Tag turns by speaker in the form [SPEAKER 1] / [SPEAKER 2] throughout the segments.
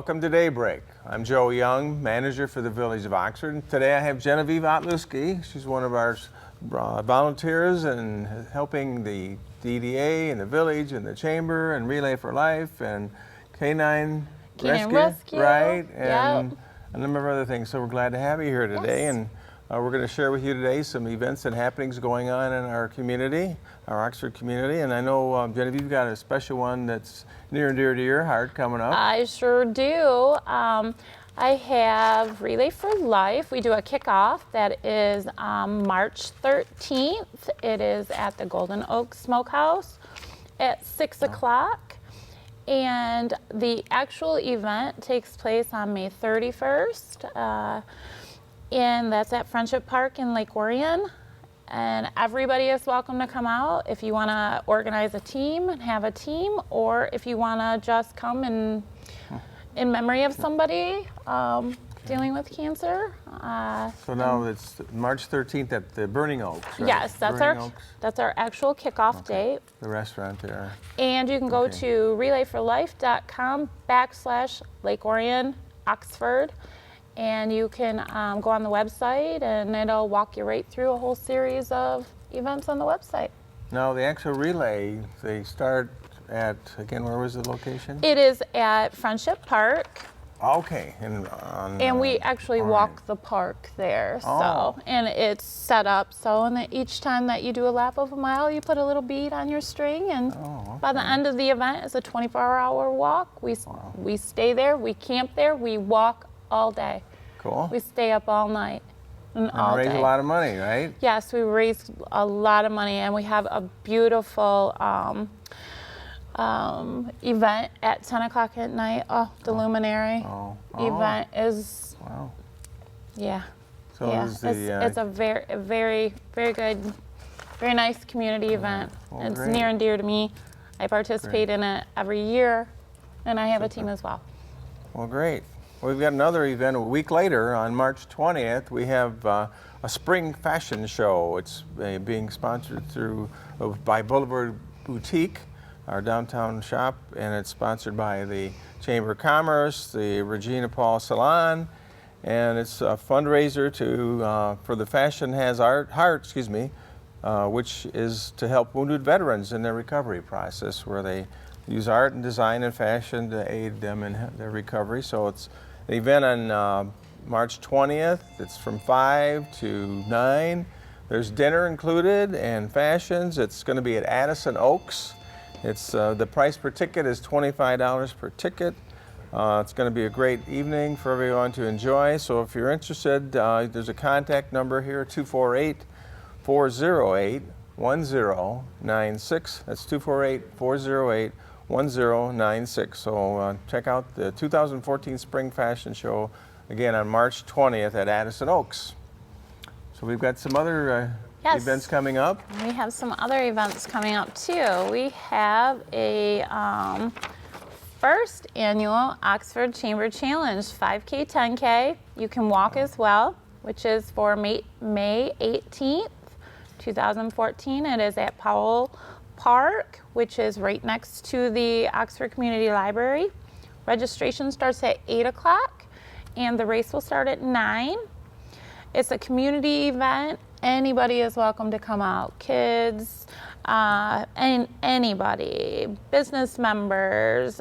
[SPEAKER 1] Welcome to Daybreak. I'm Joe Young, manager for the Village of Oxford. And today I have Genevieve Otluski. She's one of our volunteers and helping the DDA and the village and the chamber and Relay for Life and Canine Rescue, right? And a number of other things. So we're glad to have you here today.
[SPEAKER 2] Yes.
[SPEAKER 1] And we're going to share with you today some events and happenings going on in our community, our Oxford community. And I know, Genevieve, you've got a special one that's near and dear to your heart coming up.
[SPEAKER 2] I sure do. I have Relay for Life. We do a kickoff that is March 13th. It is at the Golden Oak Smokehouse at 6 o'clock. And the actual event takes place on May 31st. And that's at Friendship Park in Lake Orion. And everybody is welcome to come out if you want to organize a team and have a team, or if you want to just come and in memory of somebody dealing with cancer.
[SPEAKER 1] So now it's March 13th at the Burning Oaks, right?
[SPEAKER 2] Yes, that's our actual kickoff date.
[SPEAKER 1] The restaurant there.
[SPEAKER 2] And you can go to relayforlife.com/Lake Orion, Oxford. And you can go on the website and it'll walk you right through a whole series of events on the website.
[SPEAKER 1] Now the actual relay, they start at, again, where was the location?
[SPEAKER 2] It is at Friendship Park.
[SPEAKER 1] Okay.
[SPEAKER 2] And we actually walk the park there. So, and it's set up so and that each time that you do a lap of a mile, you put a little bead on your string, and by the end of the event, it's a 24-hour walk. We stay there, we camp there, we walk all day.
[SPEAKER 1] Cool.
[SPEAKER 2] We stay up all night and all day.
[SPEAKER 1] Raise a lot of money, right?
[SPEAKER 2] Yes, we raise a lot of money, and we have a beautiful event at 10 o'clock at night. The luminary event is, yeah.
[SPEAKER 1] So
[SPEAKER 2] yeah. It's a very good, very nice community event.
[SPEAKER 1] Well,
[SPEAKER 2] it's
[SPEAKER 1] great.
[SPEAKER 2] near and dear to me. I participate in it every year, and I have a team as well.
[SPEAKER 1] Well, great. We've got another event a week later on March 20th. We have a spring fashion show. It's being sponsored by Boulevard Boutique, our downtown shop, and it's sponsored by the Chamber of Commerce, the Regina Paul Salon, and it's a fundraiser for the Fashion Has Heart, which is to help wounded veterans in their recovery process, where they use art and design and fashion to aid them in their recovery. So it's an event on March 20th. It's from 5 to 9. There's dinner included and fashions. It's going to be at Addison Oaks. It's the price per ticket is $25 per ticket. It's going to be a great evening for everyone to enjoy. So if you're interested, there's a contact number here, 248-408-1096. That's 248-408-1096. So check out the 2014 Spring Fashion Show again on March 20th at Addison Oaks. So we've got some other events coming up.
[SPEAKER 2] We have some other events coming up too. We have a first annual Oxford Chamber Challenge, 5K, 10K. You can walk as well, which is for May 18th, 2014. It is at Powell Park, which is right next to the Oxford Community Library. Registration starts at 8 o'clock and the race will start at 9. It's a community event. Anybody is welcome to come out. Kids, and anybody, business members,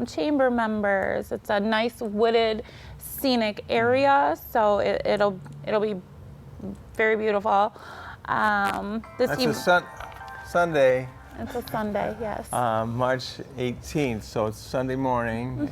[SPEAKER 2] chamber members. It's a nice wooded, scenic area, so it'll be very beautiful.
[SPEAKER 1] That's a Sunday.
[SPEAKER 2] It's a Sunday, yes.
[SPEAKER 1] March 18th, so it's Sunday morning.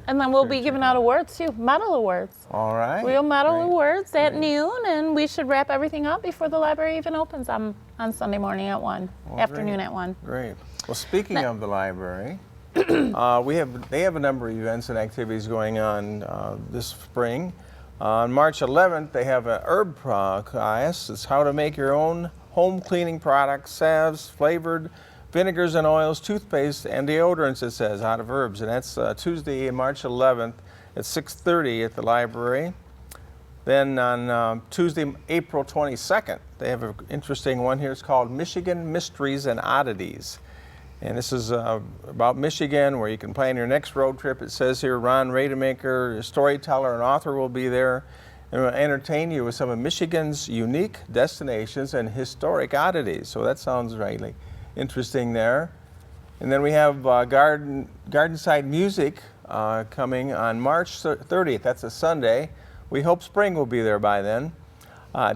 [SPEAKER 2] And then we'll be giving out awards too, medal awards.
[SPEAKER 1] All right.
[SPEAKER 2] Real medal awards at noon, and we should wrap everything up before the library even opens on Sunday morning at 1, afternoon at 1.
[SPEAKER 1] Great. Well, speaking of the library, they have a number of events and activities going on this spring. On March 11th, they have an herb class. It's how to make your own home cleaning products, salves, flavored vinegars and oils, toothpaste, and deodorants, it says, out of herbs. And that's Tuesday, March 11th at 6:30 at the library. Then on Tuesday, April 22nd, they have an interesting one here. It's called Michigan Mysteries and Oddities. And this is about Michigan, where you can plan your next road trip. It says here Ron Rademacher, a storyteller and author, will be there and will entertain you with some of Michigan's unique destinations and historic oddities. So that sounds really interesting there. And then we have Gardenside Music coming on March 30th. That's a Sunday. We hope spring will be there by then.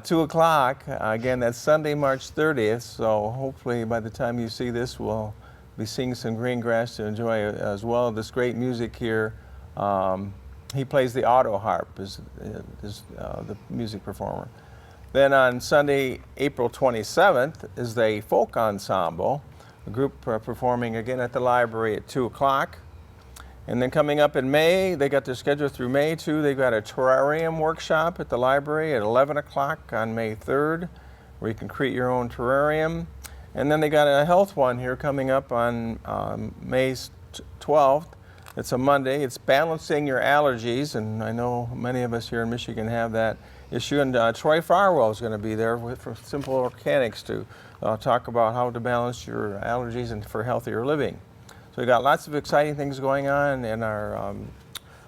[SPEAKER 1] 2 o'clock, again, that's Sunday, March 30th. So hopefully by the time you see this, we'll be seeing some green grass to enjoy as well. This great music here. He plays the auto harp, is the music performer. Then on Sunday, April 27th, is the folk ensemble, a group performing again at the library at 2 o'clock. And then coming up in May, they got their schedule through May too. They've got a terrarium workshop at the library at 11 o'clock on May 3rd, where you can create your own terrarium. And then they got a health one here coming up on May 12th. It's a Monday. It's balancing your allergies, and I know many of us here in Michigan have that issue. And Troy Farwell is going to be there from Simple Organics to talk about how to balance your allergies and for healthier living. So we got lots of exciting things going on in our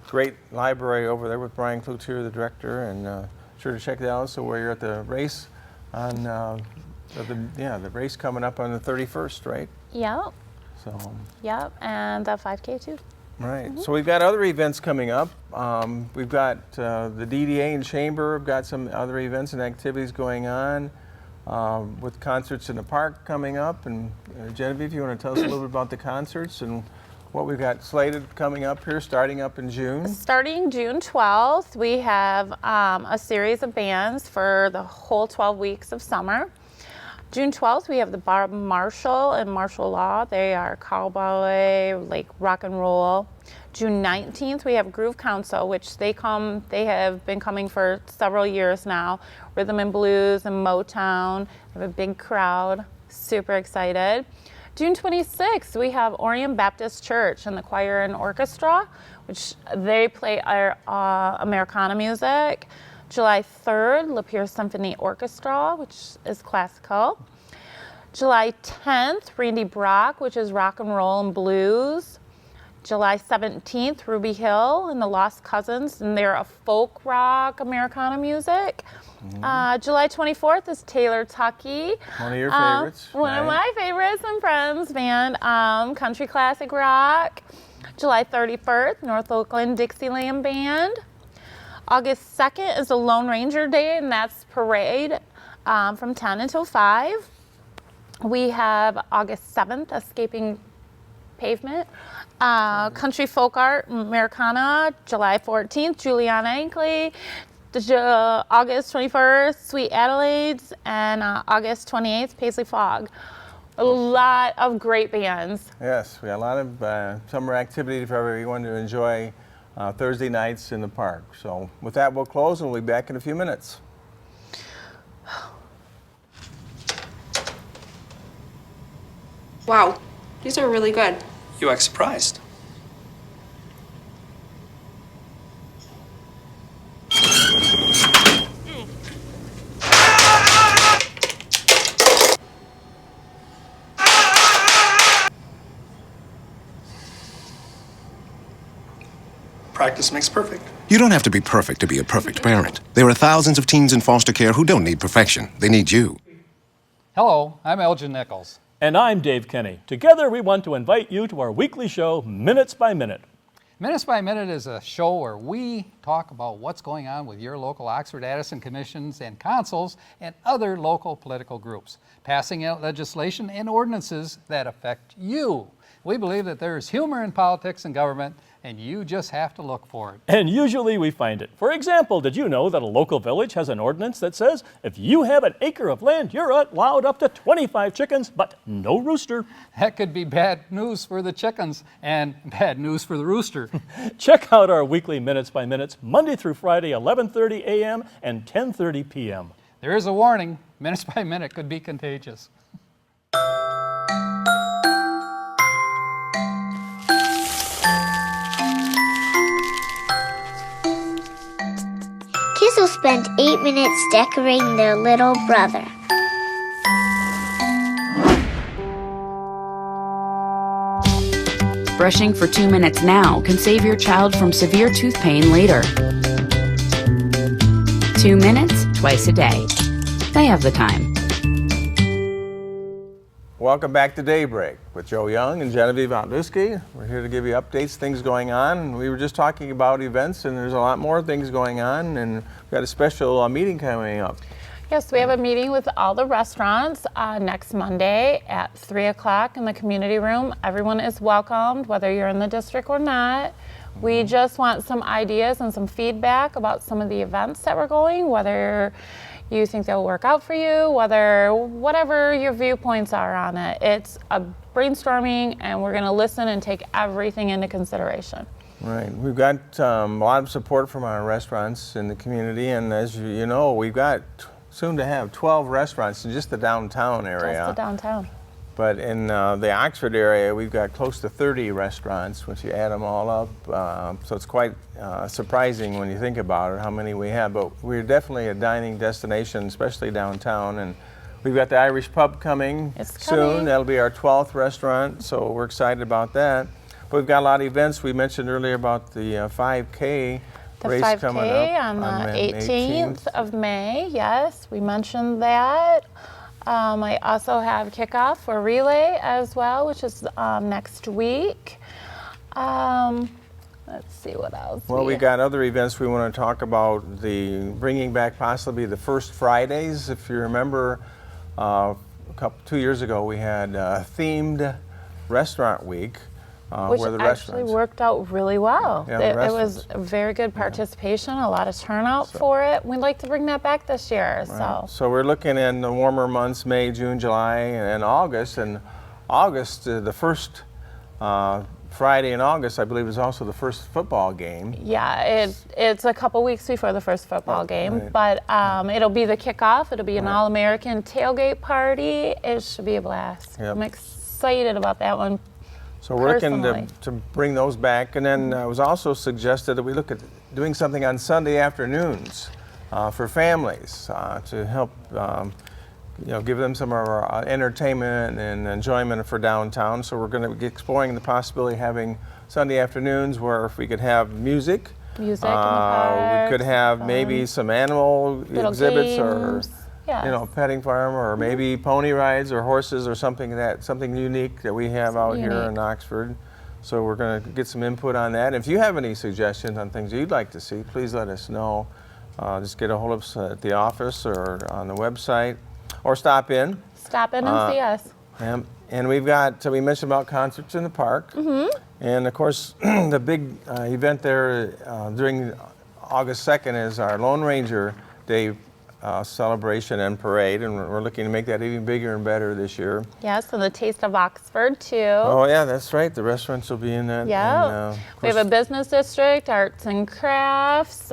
[SPEAKER 1] great library over there with Brian Cloutier, the director, and sure to check that out. So where you're at the race on the race coming up on the 31st, right?
[SPEAKER 2] Yep.
[SPEAKER 1] So.
[SPEAKER 2] Yep, and the 5K too.
[SPEAKER 1] Right. So we've got other events coming up. We've got the DDA and Chamber have got some other events and activities going on. With concerts in the park coming up. And Genevieve, you want to tell us a little bit about the concerts and what we've got slated coming up here, starting up in June?
[SPEAKER 2] Starting June 12th, we have a series of bands for the whole 12 weeks of summer. June 12th, we have the Bob Marshall and Martial Law. They are cowboy, like rock and roll. June 19th, we have Groove Council, which they have been coming for several years now. Rhythm and blues and Motown. We have a big crowd, super excited. June 26th, we have Orion Baptist Church and the choir and orchestra, which they play our Americana music. July 3rd, Lapeer Symphony Orchestra, which is classical. July 10th, Randy Brock, which is rock and roll and blues. July 17th, Ruby Hill and the Lost Cousins, and they're a folk rock Americana music. July 24th is Taylor Tuckey.
[SPEAKER 1] One of your favorites.
[SPEAKER 2] One of my favorites and friends band, country classic rock. July 31st, North Oakland Dixieland Band. August 2nd is the Lone Ranger Day, and that's parade from 10 until 5. We have August 7th, Escaping Pavement. Country Folk Art, Americana, July 14th, Juliana Ankley. August 21st, Sweet Adelaide's, and August 28th, Paisley Fogg. A lot of great bands.
[SPEAKER 1] Yes, we got a lot of summer activity for everyone to enjoy Thursday nights in the park. So with that, we'll close and we'll be back in a few minutes.
[SPEAKER 3] Wow, these are really good.
[SPEAKER 4] You act surprised. Practice makes perfect.
[SPEAKER 5] You don't have to be perfect to be a perfect parent. There are thousands of teens in foster care who don't need perfection. They need you.
[SPEAKER 6] Hello, I'm Elgin Nichols.
[SPEAKER 7] And I'm Dave Kenny. Together, we want to invite you to our weekly show, Minutes by Minute.
[SPEAKER 6] Minutes by Minute is a show where we talk about what's going on with your local Oxford-Addison commissions and councils and other local political groups, passing out legislation and ordinances that affect you. We believe that there is humor in politics and government, and you just have to look for it.
[SPEAKER 7] And usually we find it. For example, did you know that a local village has an ordinance that says if you have an acre of land, you're allowed up to 25 chickens, but no rooster?
[SPEAKER 6] That could be bad news for the chickens and bad news for the rooster.
[SPEAKER 7] Check out our weekly Minutes by Minutes, Monday through Friday, 11:30 a.m. and 10:30 p.m.
[SPEAKER 6] There is a warning, Minutes by Minute could be contagious.
[SPEAKER 8] Kids will spend 8 minutes decorating their little brother.
[SPEAKER 3] Brushing for 2 minutes now can save your child from severe tooth pain later. 2 minutes, twice a day. They have the time.
[SPEAKER 1] Welcome back to Daybreak with Joe Young and Genevieve Otluski. We're here to give you updates, things going on. We were just talking about events, and there's a lot more things going on, and we've got a special meeting coming up.
[SPEAKER 2] Yes, we have a meeting with all the restaurants next Monday at 3 o'clock in the community room. Everyone is welcomed, whether you're in the district or not. We just want some ideas and some feedback about some of the events that we're going, whether you think they'll work out for you, whatever your viewpoints are on it. It's a brainstorming, and we're going to listen and take everything into consideration.
[SPEAKER 1] Right. We've got a lot of support from our restaurants in the community, and as you know, we've got soon to have 12 restaurants in just the downtown area.
[SPEAKER 2] Just the downtown.
[SPEAKER 1] But in the Oxford area, we've got close to 30 restaurants, once you add them all up. So it's quite surprising when you think about it, how many we have. But we're definitely a dining destination, especially downtown. And we've got the Irish Pub coming soon. That'll be our 12th restaurant, so we're excited about that. But we've got a lot of events. We mentioned earlier about the 5K race
[SPEAKER 2] 5K
[SPEAKER 1] coming up
[SPEAKER 2] on the 18th of May. Yes, we mentioned that. I also have kickoff for relay as well, which is next week. Let's see what else.
[SPEAKER 1] Well, we got other events we want to talk about. The bringing back possibly the first Fridays. If you remember, 2 years ago we had themed restaurant week.
[SPEAKER 2] Which
[SPEAKER 1] where the
[SPEAKER 2] actually worked out really well.
[SPEAKER 1] Yeah,
[SPEAKER 2] it was a very good participation, a lot of turnout for it. We'd like to bring that back this year.
[SPEAKER 1] Right. So we're looking in the warmer months, May, June, July, and August. And August, the first Friday in August, I believe, is also the first football game.
[SPEAKER 2] Yeah, it's a couple weeks before the first football game, but it'll be the kickoff. It'll be an All-American tailgate party. It should be a blast.
[SPEAKER 1] Yep.
[SPEAKER 2] I'm excited about that one.
[SPEAKER 1] So we're looking to bring those back. And then it was also suggested that we look at doing something on Sunday afternoons for families to help give them some of our entertainment and enjoyment for downtown. So we're going to be exploring the possibility of having Sunday afternoons where if we could have music
[SPEAKER 2] in the park,
[SPEAKER 1] we could have maybe some animal exhibits
[SPEAKER 2] games.
[SPEAKER 1] or petting farm, or maybe pony rides or horses or something unique that we have out here in Oxford. So we're going to get some input on that. If you have any suggestions on things you'd like to see, please let us know. Just get a hold of us at the office or on the website, or stop in.
[SPEAKER 2] Stop in and see us.
[SPEAKER 1] And we've got, we mentioned about concerts in the park. And of course, the big event there during August 2nd is our Lone Ranger Day celebration and parade, and we're looking to make that even bigger and better this year.
[SPEAKER 2] Yes, and the Taste of Oxford too.
[SPEAKER 1] Oh yeah, that's right. The restaurants will be in that.
[SPEAKER 2] Yeah, we have a business district, arts and crafts,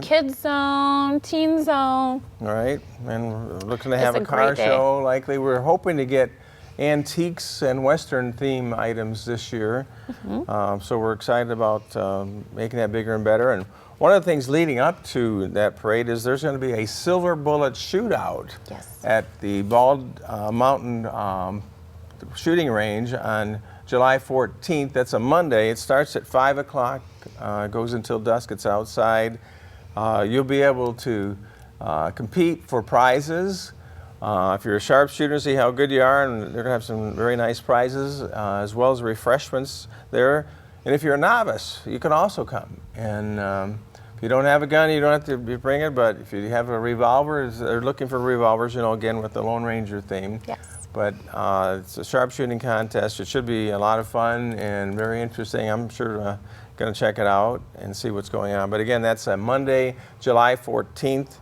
[SPEAKER 2] kids zone, teen zone.
[SPEAKER 1] Right, and we're looking to have a car show. Likely, we're hoping to get antiques and Western theme items this year. So we're excited about making that bigger and better. And one of the things leading up to that parade is there's going to be a silver bullet shootout at the Bald Mountain shooting range on July 14th. That's a Monday. It starts at 5 o'clock, goes until dusk. It's outside. You'll be able to compete for prizes. If you're a sharpshooter, see how good you are, and they're going to have some very nice prizes, as well as refreshments there. And if you're a novice, you can also come. And if you don't have a gun, you don't have to bring it, but if you have a revolver, they're looking for revolvers, again, with the Lone Ranger theme.
[SPEAKER 2] Yes.
[SPEAKER 1] But it's a sharpshooting contest. It should be a lot of fun and very interesting. I'm sure going to check it out and see what's going on. But again, that's a Monday, July 14th.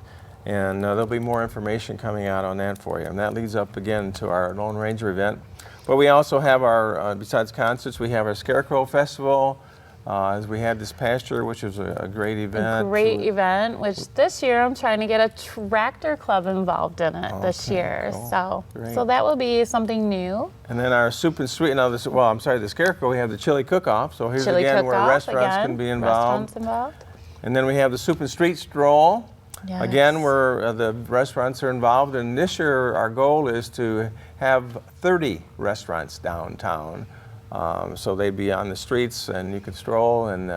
[SPEAKER 1] And there'll be more information coming out on that for you. And that leads up again to our Lone Ranger event. But we also have our, besides concerts, we have our Scarecrow Festival, as we had this past year, which was a great event.
[SPEAKER 2] A great event, which this year I'm trying to get a tractor club involved in it this year.
[SPEAKER 1] Cool.
[SPEAKER 2] So that will be something new.
[SPEAKER 1] And then our soup and sweet, the Scarecrow, we have the chili cook-off. So here's again where restaurants can be involved. And then we have the soup and street stroll. Yes. Again, where the restaurants are involved, and this year our goal is to have 30 restaurants downtown So they'd be on the streets and you could stroll, and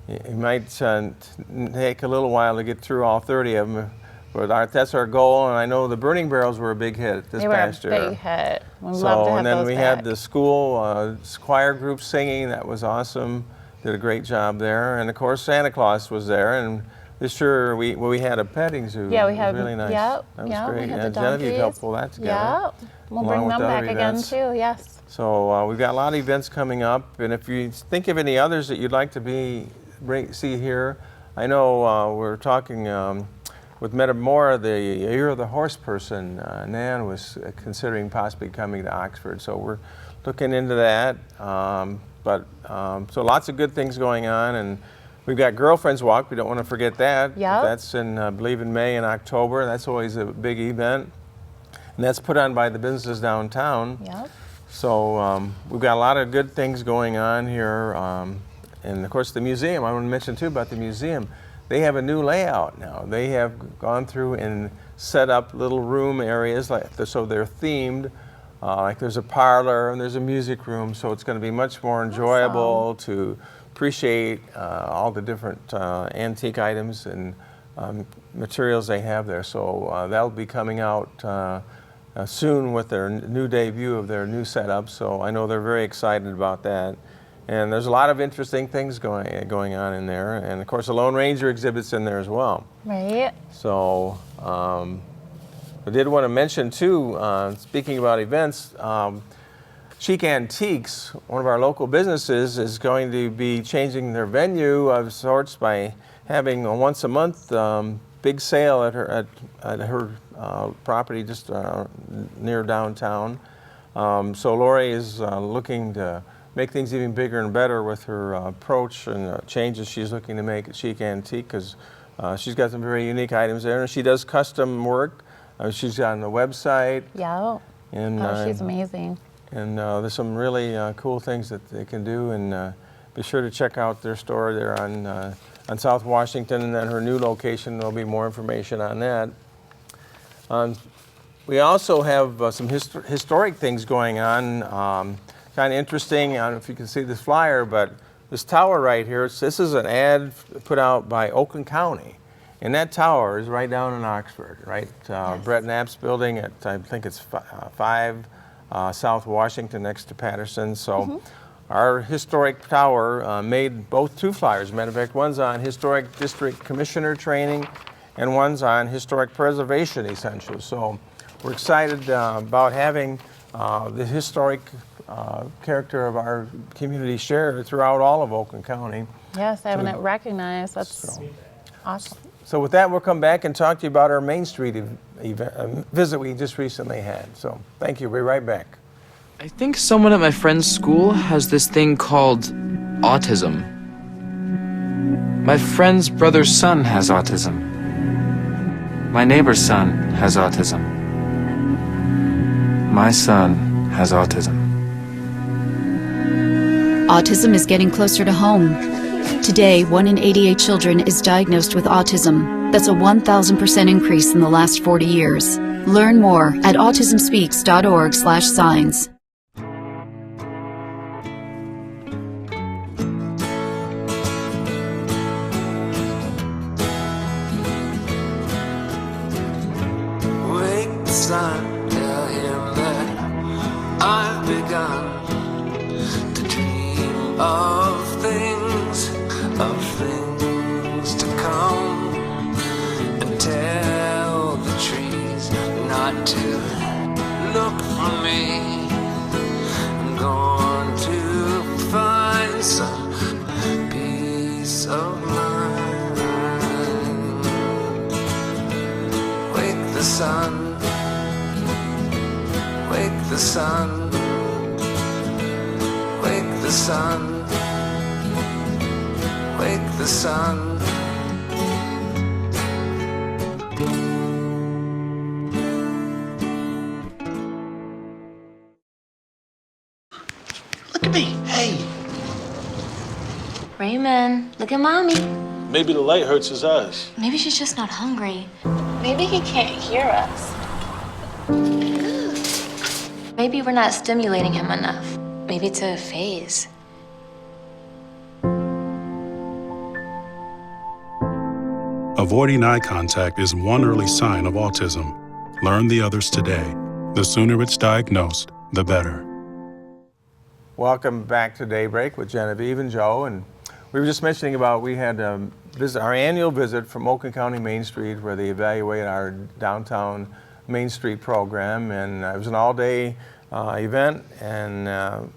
[SPEAKER 1] it might take a little while to get through all 30 of them, but that's our goal. And I know the Burning Barrels were a big hit this past year.
[SPEAKER 2] They were a big hit. We
[SPEAKER 1] So,
[SPEAKER 2] love to have
[SPEAKER 1] and then
[SPEAKER 2] those
[SPEAKER 1] we
[SPEAKER 2] back.
[SPEAKER 1] had the school choir group singing. That was awesome. Did a great job there. And of course, Santa Claus was there. And this year we had a petting zoo.
[SPEAKER 2] Yeah, we
[SPEAKER 1] It was
[SPEAKER 2] had.
[SPEAKER 1] really nice.
[SPEAKER 2] Yep,
[SPEAKER 1] That was
[SPEAKER 2] yep,
[SPEAKER 1] great.
[SPEAKER 2] We had
[SPEAKER 1] And
[SPEAKER 2] the
[SPEAKER 1] Genevieve
[SPEAKER 2] donkeys.
[SPEAKER 1] helped pull that together.
[SPEAKER 2] Yep. We'll
[SPEAKER 1] along
[SPEAKER 2] bring
[SPEAKER 1] with
[SPEAKER 2] them
[SPEAKER 1] other
[SPEAKER 2] back
[SPEAKER 1] events.
[SPEAKER 2] again too. Yes.
[SPEAKER 1] So we've got a lot of events coming up, and if you think of any others that you'd like to see here, I know we're talking with Metamora, the Year of the Horse person. Nan was considering possibly coming to Oxford, so we're looking into that. So lots of good things going on, and we've got Girlfriends Walk. We don't want to forget that.
[SPEAKER 2] Yep.
[SPEAKER 1] That's in, I believe, in May and October. That's always a big event, and that's put on by the businesses downtown.
[SPEAKER 2] Yep.
[SPEAKER 1] So we've got a lot of good things going on here. And of course the museum, I want to mention too about the museum. They have a new layout now. They have gone through and set up little room areas, so they're themed. Like there's a parlor and there's a music room, so it's going to be much more enjoyable to appreciate all the different antique items and materials they have there. So that'll be coming out soon with their new debut of their new setup, so I know they're very excited about that. And there's a lot of interesting things going on in there, and of course the Lone Ranger exhibit's in there as well.
[SPEAKER 2] Right.
[SPEAKER 1] So I did want to mention too, speaking about events, Chic Antiques, one of our local businesses, is going to be changing their venue of sorts by having a once a month big sale at her property just near downtown. So Lori is looking to make things even bigger and better with her approach and changes she's looking to make at Chic Antique, because she's got some very unique items there, and she does custom work. She's got on the website.
[SPEAKER 2] Yeah.
[SPEAKER 1] And,
[SPEAKER 2] She's amazing.
[SPEAKER 1] And there's some really cool things that they can do, and be sure to check out their store there on South Washington, and then her new location. There'll be more information on that. We also have some historic things going on. Kind of interesting. I don't know if you can see this flyer, but this tower right here, this is an ad put out by Oakland County. And that tower is right down in Oxford, right?
[SPEAKER 2] Yes.
[SPEAKER 1] Brett Knapp's building at, I think it's 5 South Washington next to Patterson. So our historic tower made both two flyers. Matter of fact, one's on Historic District Commissioner training and one's on historic preservation essentials. So we're excited about having the historic character of our community shared throughout all of Oakland County.
[SPEAKER 2] Yes, having it recognized. That's awesome.
[SPEAKER 1] So with that, we'll come back and talk to you about our Main Street visit we just recently had. So thank you. We'll be right back.
[SPEAKER 9] I think someone at my friend's school has this thing called autism. My friend's brother's son has autism. My neighbor's son has autism. My son has autism.
[SPEAKER 3] Autism is getting closer to home. Today, 1 in 88 children is diagnosed with autism. That's a 1,000% increase in the last 40 years. Learn more at autismspeaks.org/signs.
[SPEAKER 10] Wake the sun, tell him that I've begun to dream of things to come, and tell the trees not to look for me. I'm going to find some peace of mind. Wake the sun, wake the sun, wake the sun, wake the sun.
[SPEAKER 11] Look at me, hey.
[SPEAKER 12] Raymond, look at Mommy.
[SPEAKER 11] Maybe the light hurts his eyes.
[SPEAKER 12] Maybe she's just not hungry. Maybe he can't hear us. Maybe we're not stimulating him enough. Maybe it's a phase.
[SPEAKER 13] Avoiding eye contact is one early sign of autism. Learn the others today. The sooner it's diagnosed, the better.
[SPEAKER 1] Welcome back to Daybreak with Genevieve and Joe. And we were just mentioning about we had our annual visit from Oakland County Main Street where they evaluate our downtown Main Street program. And it was an all-day event, and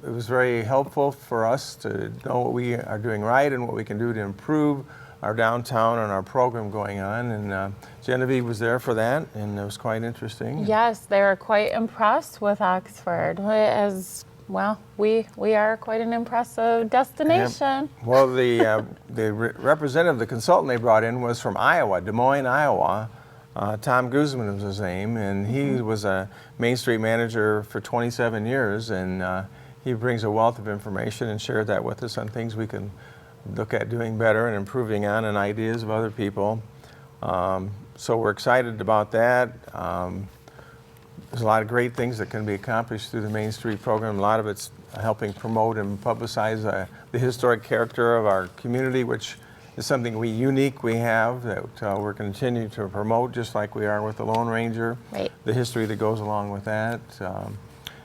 [SPEAKER 1] it was very helpful for us to know what we are doing right and what we can do to improve our downtown and our program going on. And Genevieve was there for that, and it was quite interesting.
[SPEAKER 2] Yes, they were quite impressed with Oxford. As well, we are quite an impressive destination.
[SPEAKER 1] Yep. Well, the representative, the consultant they brought in was from Iowa, Des Moines, Iowa. Tom Guzman was his name, and he was a Main Street manager for 27 years, and he brings a wealth of information and shared that with us on things we can look at doing better and improving on, and ideas of other people. So we're excited about that. There's a lot of great things that can be accomplished through the Main Street program. A lot of it's helping promote and publicize the historic character of our community, which is something unique we have that we're continuing to promote, just like we are with the Lone Ranger.
[SPEAKER 2] Right.
[SPEAKER 1] The history that goes along with that.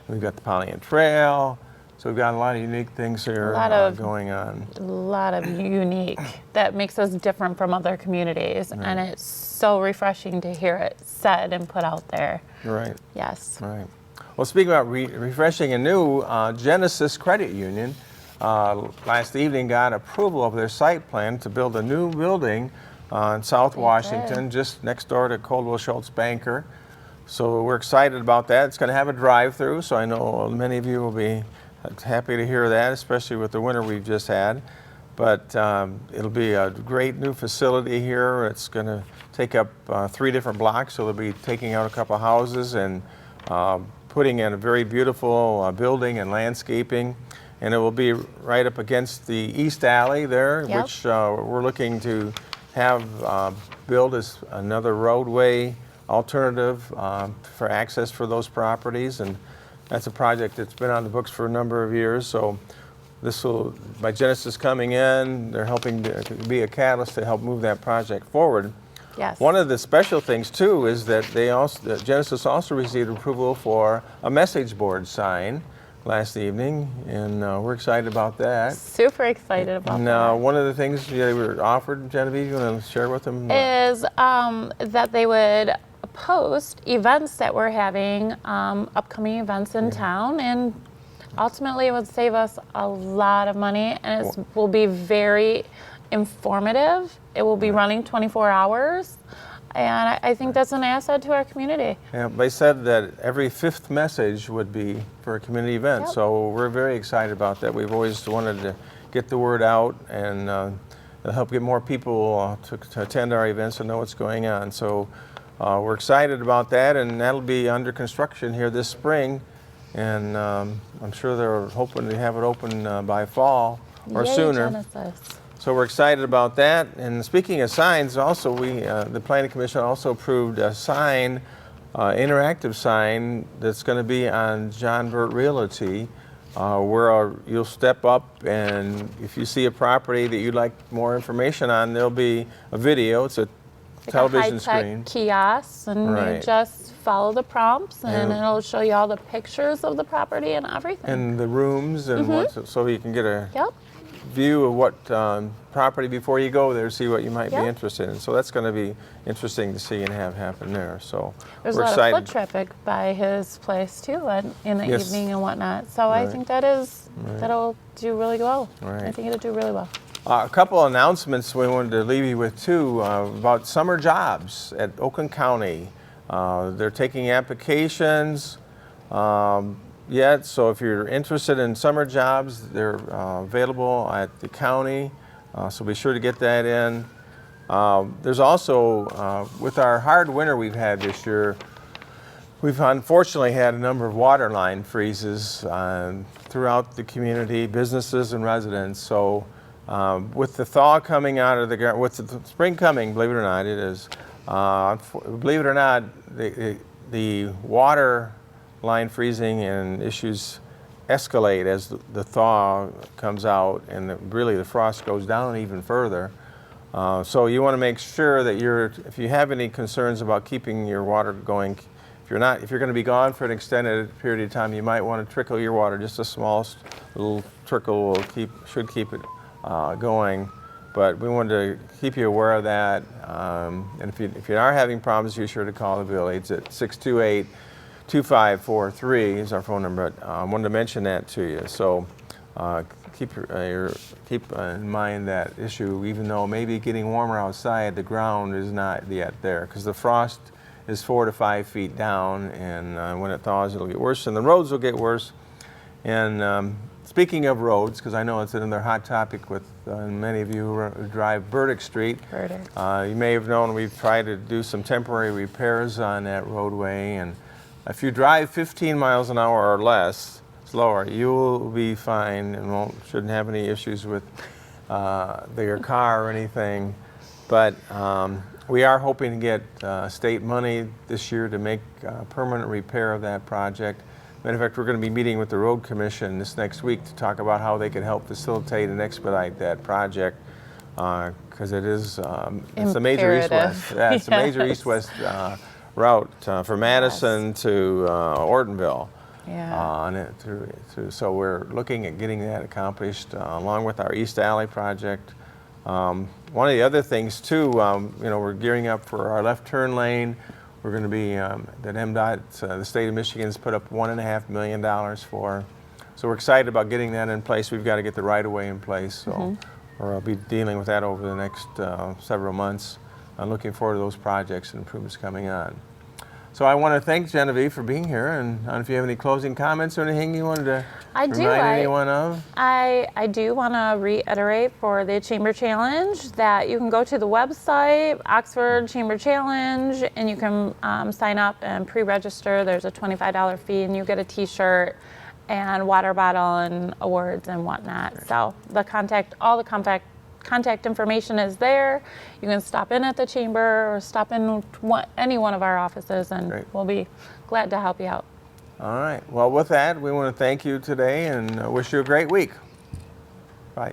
[SPEAKER 1] We've got the Pollyant Trail. So we've got a lot of unique things here going on.
[SPEAKER 2] A lot of unique that makes us different from other communities,
[SPEAKER 1] Right.
[SPEAKER 2] and it's so refreshing to hear it said and put out there.
[SPEAKER 1] Right.
[SPEAKER 2] Yes.
[SPEAKER 1] Right. Well, speaking about refreshing and new, Genesis Credit Union last evening got approval of their site plan to build a new building in South Washington, just next door to Coldwell Schultz Banker. So we're excited about that. It's going to have a drive-through, so I know many of you will be happy to hear that, especially with the winter we've just had. But it'll be a great new facility here. It's going to take up 3 different blocks, so they'll be taking out a couple of houses and putting in a very beautiful building and landscaping. And it will be right up against the East Alley there,
[SPEAKER 2] Yep.
[SPEAKER 1] which we're looking to have built as another roadway alternative for access for those properties. And that's a project that's been on the books for a number of years. So this will, by Genesis coming in, they're helping to be a catalyst to help move that project forward.
[SPEAKER 2] Yes.
[SPEAKER 1] One of the special things too is that that Genesis also received approval for a message board sign last evening, and we're excited about that.
[SPEAKER 2] Super excited about that.
[SPEAKER 1] One of the things they were offered, Genevieve, you want to share with them?
[SPEAKER 2] Is that they would post events that we're having, upcoming events in town, and ultimately it would save us a lot of money, and it will be very informative. It will be running 24 hours, and I think that's an asset to our community.
[SPEAKER 1] Yeah, they said that every 5th message would be for a community event,
[SPEAKER 2] Yep.
[SPEAKER 1] so we're very excited about that. We've always wanted to get the word out and help get more people to attend our events and know what's going on. So we're excited about that, and that'll be under construction here this spring, and I'm sure they're hoping to have it open by fall or
[SPEAKER 2] Yay,
[SPEAKER 1] sooner.
[SPEAKER 2] Genesis.
[SPEAKER 1] So we're excited about that. And speaking of signs, also the Planning Commission also approved a sign, interactive sign that's going to be on John Burt Realty, where you'll step up, and if you see a property that you'd like more information on, there'll be a video. It's a television screen.
[SPEAKER 2] Kiosks, and
[SPEAKER 1] Right.
[SPEAKER 2] you just follow the prompts, and
[SPEAKER 1] Yeah.
[SPEAKER 2] it'll show you all the pictures of the property and everything.
[SPEAKER 1] And the rooms and so you can get a
[SPEAKER 2] Yep.
[SPEAKER 1] view of what property before you go there, see what you might
[SPEAKER 2] Yep.
[SPEAKER 1] be interested in. So that's going to be interesting to see and have happen there. So
[SPEAKER 2] There's
[SPEAKER 1] we're
[SPEAKER 2] a lot
[SPEAKER 1] excited.
[SPEAKER 2] of foot traffic by his place too, in the
[SPEAKER 1] Yes.
[SPEAKER 2] evening and whatnot. So I
[SPEAKER 1] Right.
[SPEAKER 2] think that'll do really well.
[SPEAKER 1] Right.
[SPEAKER 2] I think it'll do really well.
[SPEAKER 1] A couple announcements we wanted to leave you with too about summer jobs at Oakland County. They're taking applications yet, so if you're interested in summer jobs, they're available at the county, so be sure to get that in. There's also, with our hard winter we've had this year, we've unfortunately had a number of water line freezes throughout the community, businesses and residents. So with the thaw coming out of the ground, with the spring coming, believe it or not, it is. Believe it or not, the water line freezing and issues escalate as the thaw comes out and really the frost goes down even further. So you want to make sure that if you have any concerns about keeping your water going, if you're going to be gone for an extended period of time, you might want to trickle your water. Just a small little trickle should keep it going. But we wanted to keep you aware of that. And if you are having problems, be sure to call the village at 628-2543 is our phone number. But I wanted to mention that to you. So keep in mind that issue. Even though maybe getting warmer outside, the ground is not yet there because the frost is 4 to 5 feet down, and when it thaws, it'll get worse, and the roads will get worse. And speaking of roads, because I know it's another hot topic with many of you who drive Burdick Street. You may have known we've tried to do some temporary repairs on that roadway, and if you drive 15 miles an hour or less, slower, you'll be fine and shouldn't have any issues with your car or anything. But we are hoping to get state money this year to make permanent repair of that project. Matter of fact, we're going to be meeting with the Road Commission this next week to talk about how they can help facilitate and expedite that project, because it's a major east-west. Yeah, it's a major east-west route from Madison to Ortonville. So we're looking at getting that accomplished along with our East Alley project. One of the other things too, we're gearing up for our left turn lane. We're going to be, that MDOT, the state of Michigan's put up $1.5 million for. So we're excited about getting that in place. We've got to get the right-of-way in place. So I'll be dealing with that over the next several months. I'm looking forward to those projects and improvements coming on. So I want to thank Genevieve for being here, and I don't know if you have any closing comments or anything you wanted to remind anyone of.
[SPEAKER 2] I do want to reiterate for the Chamber Challenge that you can go to the website, Oxford Chamber Challenge, and you can sign up and pre-register. There's a $25 fee, and you get a T-shirt and water bottle and awards and whatnot. Right. So all the contact information is there. You can stop in at the chamber or stop in any one of our offices, and we'll be glad to help you out.
[SPEAKER 1] All right. Well, with that, we want to thank you today and wish you a great week. Bye.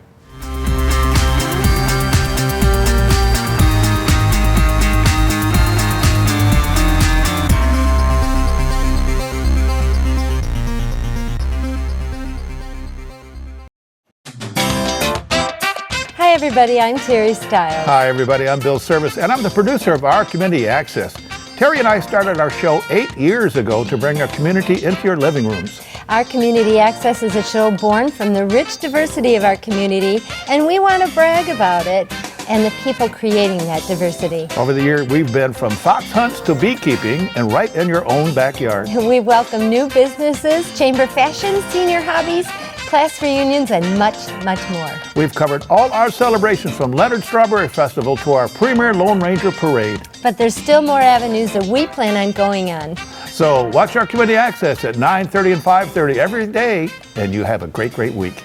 [SPEAKER 14] Hi everybody, I'm Terry Stiles.
[SPEAKER 15] Hi everybody, I'm Bill Service, and I'm the producer of Our Community Access. Terry and I started our show 8 years ago to bring our community into your living rooms.
[SPEAKER 14] Our Community Access is a show born from the rich diversity of our community, and we want to brag about it and the people creating that diversity.
[SPEAKER 15] Over the year, we've been from fox hunts to beekeeping and right in your own backyard.
[SPEAKER 14] We welcome new businesses, chamber fashion, senior hobbies, class reunions, and much, much more.
[SPEAKER 15] We've covered all our celebrations from Leonard Strawberry Festival to our premier Lone Ranger Parade.
[SPEAKER 14] But there's still more avenues that we plan on going on.
[SPEAKER 15] So watch our Community Access at 9:30 and 5:30 every day, and you have a great, great week.